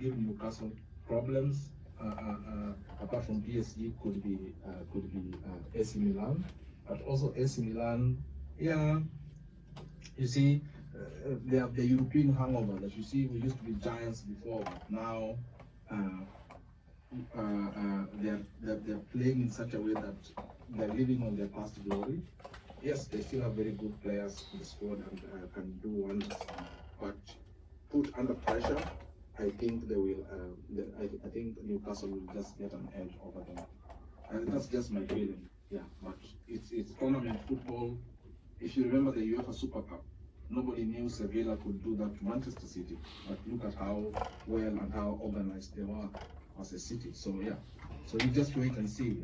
give Newcastle problems. Apart from PSG, could be AC Milan, but also AC Milan. Yeah, you see, they have the European hangover that you see. We used to be giants before, but now they're playing in such a way that they're living on their past glory. Yes, they still have very good players in the squad and can do wonders, but put under pressure, I think they will. I think Newcastle will just get an edge over them, and that's just my feeling. Yeah, but it's tournament football. If you remember the UEFA Super Cup, nobody knew Sevilla could do that to Manchester City, but look at how well and how organized they were as a city. So yeah, so you just wait and see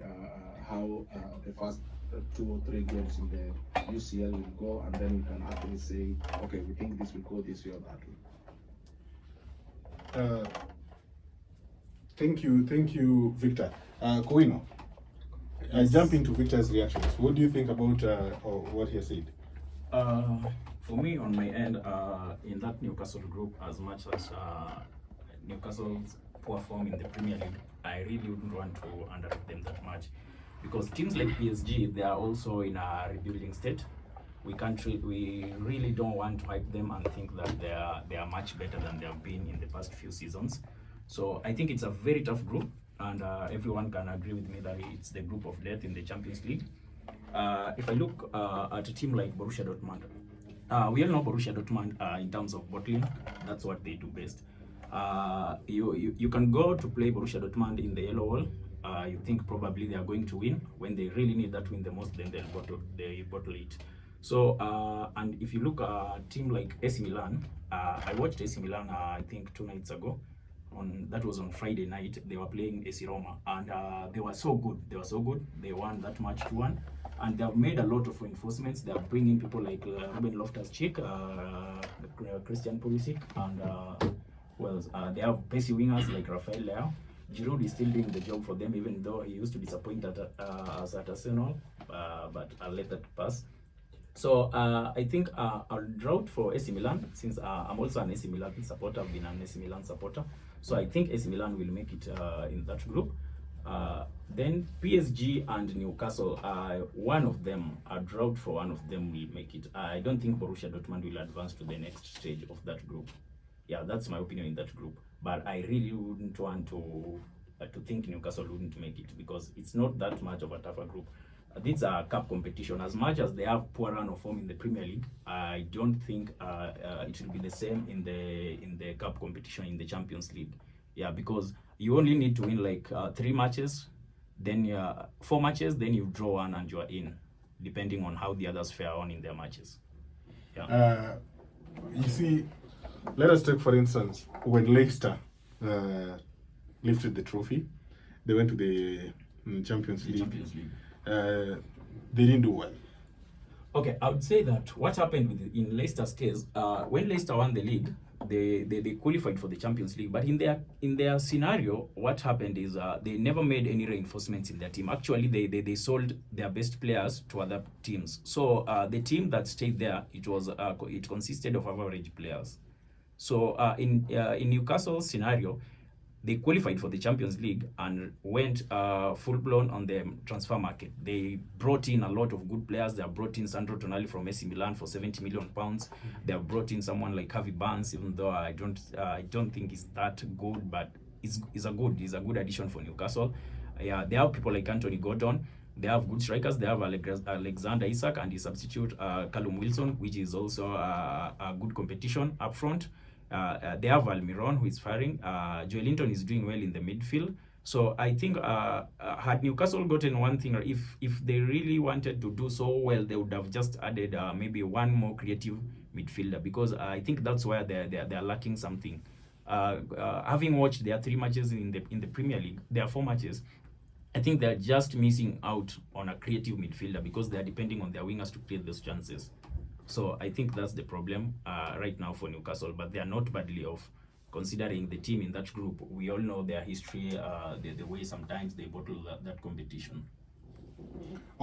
how the first 2 or 3 games in the UCL will go, and then we can actually say, okay, we think this will go this way or that way. Thank you, Victor. Kowino, I jump into Victor's reactions. What do you think about what he has said? For me, on my end, in that Newcastle group, as much as Newcastle's poor form in the Premier League, I really wouldn't want to underrate them that much, because teams like PSG, they are also in a rebuilding state. We really don't want to hype them and think that they are much better than they have been in the past few seasons. So I think it's a very tough group, and everyone can agree with me that it's the group of death in the Champions League. If I look at a team like Borussia Dortmund, we all know Borussia Dortmund in terms of bottling. That's what they do best. You can go to play Borussia Dortmund in the yellow wall. You think probably they are going to win. When they really need that win the most, then they bottle it. So, and if you look at a team like AC Milan, I watched AC Milan, I think 2 nights ago. That was on Friday night. They were playing AC Roma, and they were so good. They won that match 2-1, and they have made a lot of reinforcements. They are bringing people like Ruben Loftus-Cheek, Christian Pulisic, and they have pacey wingers like Rafael Leao. Giroud is still doing the job for them, even though he used to disappoint at Arsenal, but I'll let that pass. So I think I'll drought for AC Milan, since I'm also an AC Milan supporter. I've been an AC Milan supporter. So I think AC Milan will make it in that group. Then PSG and Newcastle, one of them, a drought for one of them will make it. I don't think Borussia Dortmund will advance to the next stage of that group. Yeah, that's my opinion in that group. But I really wouldn't want to think Newcastle wouldn't make it, because it's not that much of a tougher group. These are cup competition. As much as they have poor run of form in the Premier League, I don't think it will be the same in the cup competition in the Champions League. Yeah, because you only need to win like 3 matches, then 4 matches, then you draw one and you are in, depending on how the others fare on in their matches. Yeah. You see, let us take for instance when Leicester lifted the trophy, they went to the Champions League. They didn't do well. Okay, I would say that what happened in Leicester's case, when Leicester won the league, they qualified for the Champions League. But in their scenario, what happened is they never made any reinforcements in their team. Actually, they sold their best players to other teams. So the team that stayed there, it consisted of average players. So in Newcastle's scenario, they qualified for the Champions League and went full-blown on the transfer market. They brought in a lot of good players. They have brought in Sandro Tonali from AC Milan for £70 million. They have brought in someone like Harvey Barnes, even though I don't think he's that good, but he's a good addition for Newcastle. Yeah, they have people like Anthony Gordon. They have good strikers. They have Alexander Isak and his substitute Callum Wilson, which is also a good competition up front. They have Almiron, who is firing. Joelinton is doing well in the midfield. So I think had Newcastle gotten one thing, or if they really wanted to do so well, they would have just added maybe one more creative midfielder, because I think that's where they're lacking something. Having watched their 3 matches in the Premier League, their 4 matches, I think they're just missing out on a creative midfielder, because they're depending on their wingers to create those chances. So I think that's the problem right now for Newcastle, but they are not badly off, considering the team in that group. We all know their history, the way sometimes they bottle that competition.